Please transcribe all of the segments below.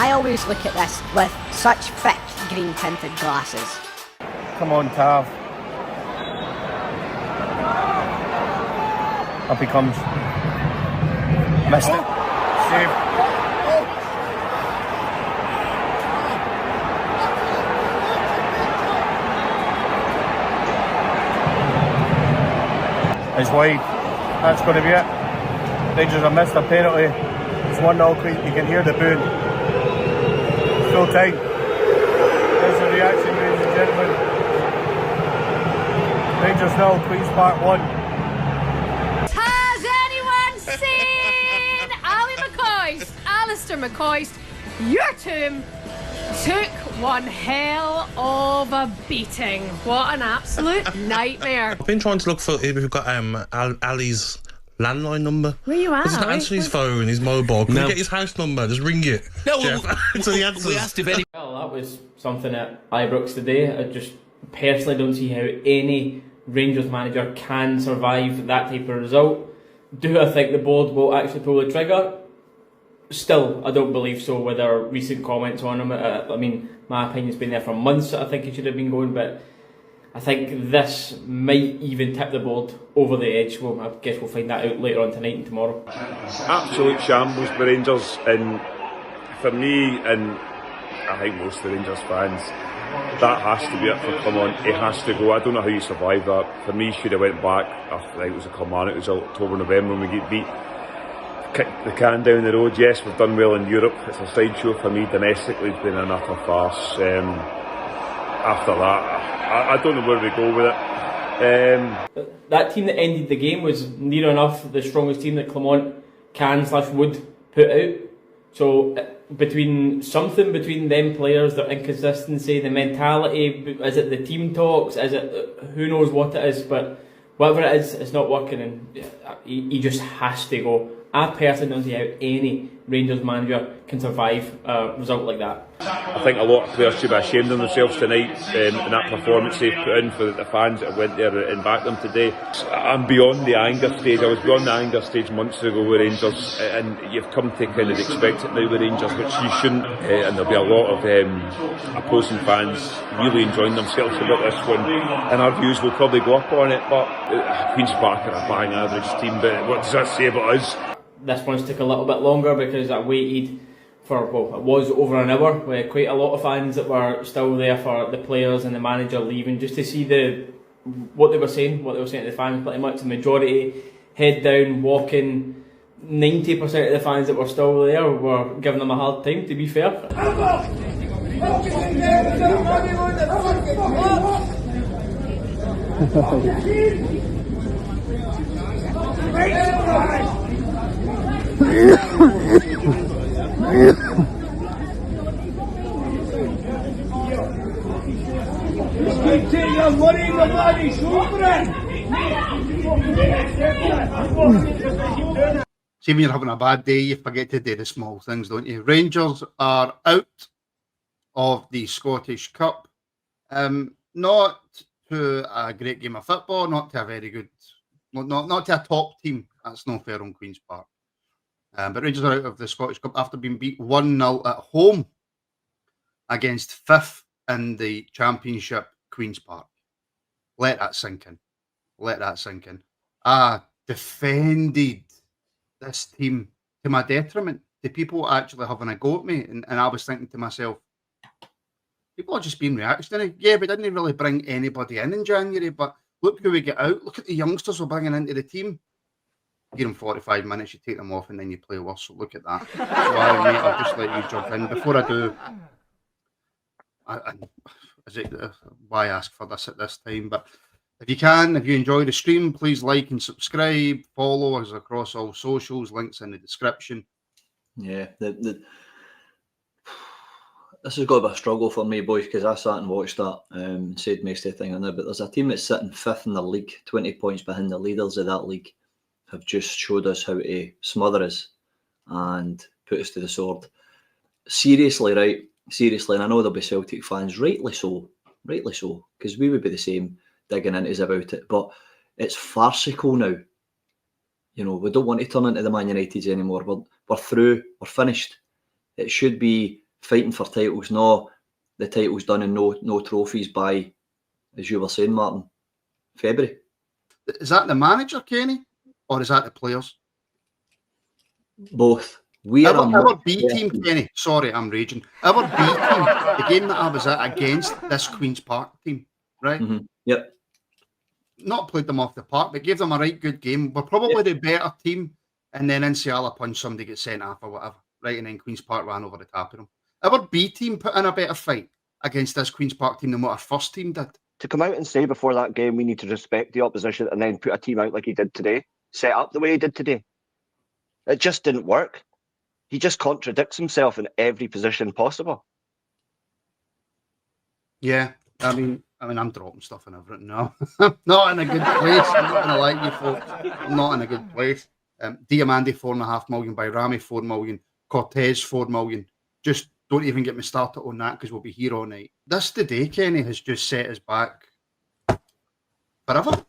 I always look at this with such thick green tinted glasses. Come on, Tav. Up he comes. Missed it. Save. It's wide. That's going to be it. Rangers have missed a penalty. It's 1-0. You can hear the booing. Full time. There's the reaction, ladies and gentlemen. Rangers 0, Queen's Park 1. Has anyone seen Alistair McCoist? Your team took one hell of a beating. What an absolute nightmare. I've been trying to look for if we've got Ali's landline number. Where you at? He's not answering his phone, his mobile. Can you get his house number? Just ring it. No, Jeff. We asked if any. Well, that was something at Ibrox today. I just personally don't see how any Rangers manager can survive that type of result. Do I think the board will actually pull the trigger? Still, I don't believe so with our recent comments on him. I mean, my opinion's been there for months that I think he should have been going, but I think this might even tip the board over the edge. Well, I guess we'll find that out later on tonight and tomorrow. Absolute shambles for Rangers, and for me, and I think most of the Rangers fans, that has to be it for Clement. He has to go. I don't know how you survive that. For me, should have went back. I think it was a Kilmarnock. It was October, November when we get beat. Kicked the can down the road. Yes, we've done well in Europe. It's a sideshow for me. Domestically, it's been an utter farce. After that, I don't know where we go with it. That team that ended the game was near enough the strongest team that Clement can/would put out. So between them players, their inconsistency, the mentality, is it the team talks, is it who knows what it is, but whatever it is, it's not working, and he just has to go. I personally don't see how any Rangers manager can survive a result like that. I think a lot of players should be ashamed of themselves tonight in that performance they've put in for the fans that went there and backed them today. I'm beyond the anger stage. I was beyond the anger stage months ago with Rangers, and you've come to kind of expect it now with Rangers, which you shouldn't. And there'll be a lot of opposing fans really enjoying themselves about this one, and our views will probably go up on it. But Queen's Park are a bang average team, but what does that say about us? This one's took a little bit longer because I waited for, well, it was over an hour with quite a lot of fans that were still there for the players and the manager leaving, just to see what they were saying to the fans. Pretty much the majority head down, walking. 90% of the fans that were still there were giving them a hard time, to be fair. See, when you're having a bad day, you forget to do the small things, don't you? Rangers are out of the Scottish Cup. Not to a great game of football, not to a very good, not to a top team. That's not fair on Queen's Park. But Rangers are out of the Scottish Cup after being beat 1-0 at home against fifth in the Championship, Queen's Park. Let that sink in. Let that sink in. I defended this team to my detriment, to people actually having a go at me. And I was thinking to myself, people are just being reactionary. Yeah, we didn't really bring anybody in January, but look who we get out. Look at the youngsters we're bringing into the team. Give them 45 minutes, you take them off, and then you play worse. So look at that. So I'll just let you jump in. Before I do, why ask for this at this time? But if you enjoy the stream, please like and subscribe. Follow us across all socials. Links in the description. Yeah, this has got to be a struggle for me, boys, because I sat and watched that and said most of the thing on there. But there's a team that's sitting fifth in the league, 20 points behind the leaders of that league, have just showed us how to smother us and put us to the sword. Seriously, right? Seriously, and I know there'll be Celtic fans, rightly so, because we would be the same, digging into us about it. But it's farcical now. You know, we don't want to turn into the Man Uniteds anymore. We're through. We're finished. It should be fighting for titles, not the titles done and no trophies by, as you were saying, Martin, February. Is that the manager, Kenny, or is that the players? Both. Our B team, Kenny. Sorry, I'm raging. Our B team, the game that I was at against this Queen's Park team, right? Mm-hmm. Yep. Not played them off the park, but gave them a right good game. We're probably the better team, and then in Ciala punch, somebody gets sent off or whatever, right? And then Queen's Park ran over the top of them. Our B team put in a better fight against this Queen's Park team than what our first team did. To come out and say before that game we need to respect the opposition and then put a team out like he did today, set up the way he did today, it just didn't work. He just contradicts himself in every position possible. Yeah, I mean, I'm dropping stuff and everything now. I'm not in a good place. I'm not going to lie to you folks. I'm not in a good place. Diamandi, 4.5 million. Bayrami, 4 million. Cortez, 4 million. Just don't even get me started on that because we'll be here all night. This today, Kenny, has just set us back forever.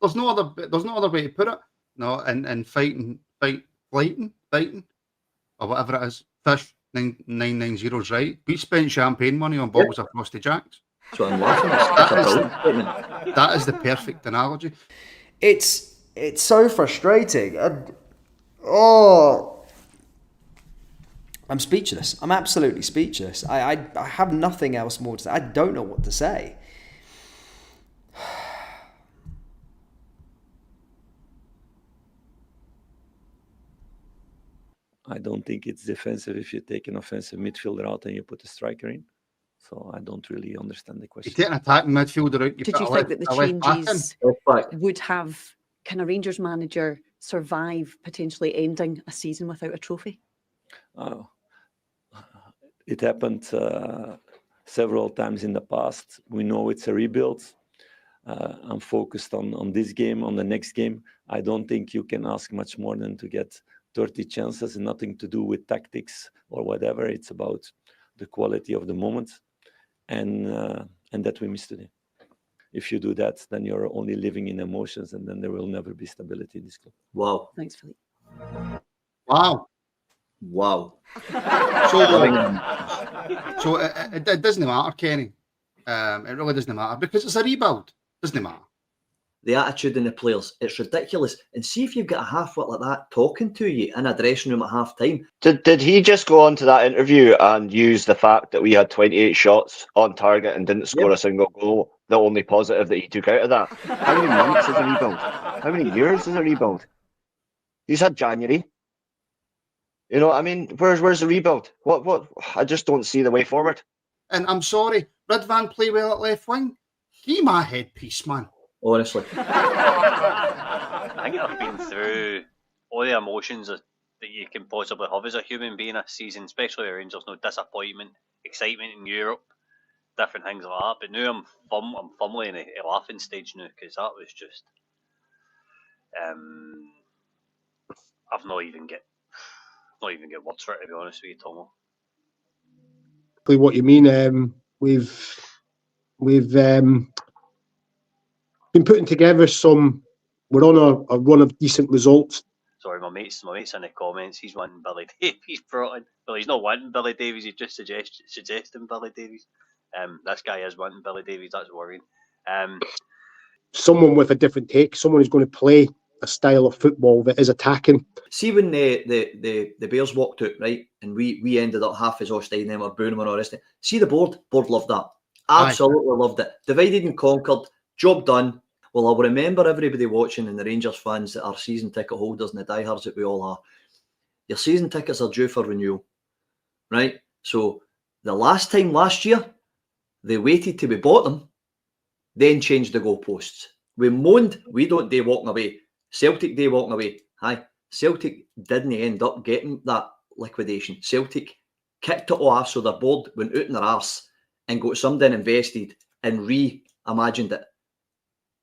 There's no other way to put it. No, and fighting, or whatever it is. Fish 990's right. We spent champagne money on bottles of Frosty Jacks. That's what I'm laughing at. That is the perfect analogy. It's so frustrating. I'm speechless. I'm absolutely speechless. I have nothing else more to say. I don't know what to say. I don't think it's defensive if you take an offensive midfielder out and you put a striker in. So I don't really understand the question. You take an attacking midfielder out. Did you think that the changes would have can a Rangers manager survive potentially ending a season without a trophy? It happened several times in the past. We know it's a rebuild. I'm focused on this game, on the next game. I don't think you can ask much more than to get 30 chances, and nothing to do with tactics or whatever. It's about the quality of the moment, and that we missed today. If you do that, then you're only living in emotions, and then there will never be stability in this club. Wow. Thanks, Philippe. Wow. So it doesn't matter, Kenny. It really doesn't matter because it's a rebuild. Doesn't matter. The attitude in the players, it's ridiculous. And see if you've got a half-wit like that talking to you in a dressing room at half-time. Did he just go on to that interview and use the fact that we had 28 shots on target and didn't score a single goal, the only positive that he took out of that? How many months is a rebuild? How many years is a rebuild? He's had January. You know, I mean, where's the rebuild? What? I just don't see the way forward. And I'm sorry, Ridvan play well at left wing. He my headpiece, man. Honestly. I think I've been through all the emotions that you can possibly have as a human being this season, especially the Rangers. No disappointment, excitement in Europe, different things like that. But now I'm firmly in a laughing stage now because that was just. I've not even get words for it, to be honest with you, Tomo. What you mean? We've been putting together some. We're on a run of decent results. Sorry, my mate's in the comments. He's wanting Billy Davies brought in. Well, he's not wanting Billy Davies. He's just suggesting Billy Davies. This guy is wanting Billy Davies. That's worrying. Someone with a different take. Someone who's going to play a style of football that is attacking. See when the Bears walked out, right, and we ended up half as offside and then we're booing them and all this. See the board loved that. Absolutely loved it. Divided and conquered. Job done. Well, I'll remember everybody watching and the Rangers fans that are season ticket holders and the diehards that we all are. Your season tickets are due for renewal, right? So the last year, they waited till we bought them, then changed the goalposts. We moaned, we don't day walking away. Celtic day walking away. Aye, Celtic didn't end up getting that liquidation. Celtic kicked it off so their board went out in their arse and got something invested and reimagined it.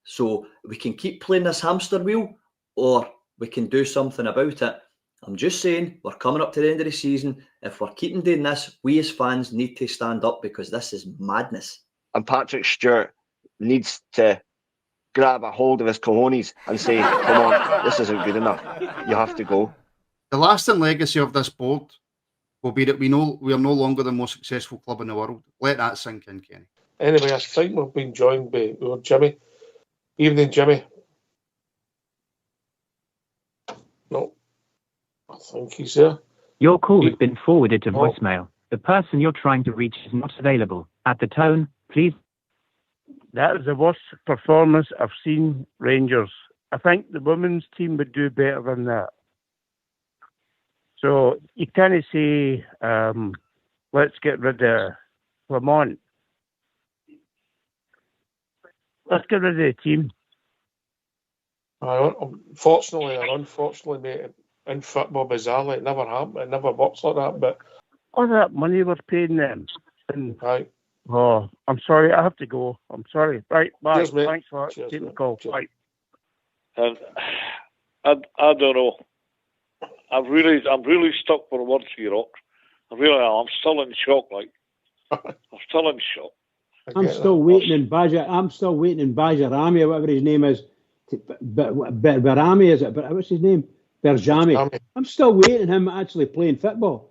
So we can keep playing this hamster wheel or we can do something about it. I'm just saying, we're coming up to the end of the season. If we're keeping doing this, we as fans need to stand up because this is madness. And Patrick Stewart needs to grab a hold of his cojones and say, come on, this isn't good enough. You have to go. The lasting legacy of this board will be that we are no longer the most successful club in the world. Let that sink in, Kenny. Anyway, I think we've been joined by Jimmy. Evening, Jimmy. No, I think he's there. Your call has been forwarded to voicemail. The person you're trying to reach is not available. At the tone, please. That is the worst performance I've seen Rangers. I think the women's team would do better than that. So you can't say, let's get rid of Clement. Let's get rid of the team. Unfortunately, mate, in football, bizarrely, it never happened. It never works like that. But all that money we're paying them. Right. Oh, I'm sorry. I have to go. I'm sorry. Right. Bye. Cheers, mate. Thanks for taking the call. Cheers. Bye. And I don't know. I'm really stuck for words here, Rock. I really am. I'm still in shock. Like I'm still in shock. I'm still waiting in Bajrami, or whatever his name is. Barami, is it? But what's his name? Berjami. I'm still waiting him actually playing football.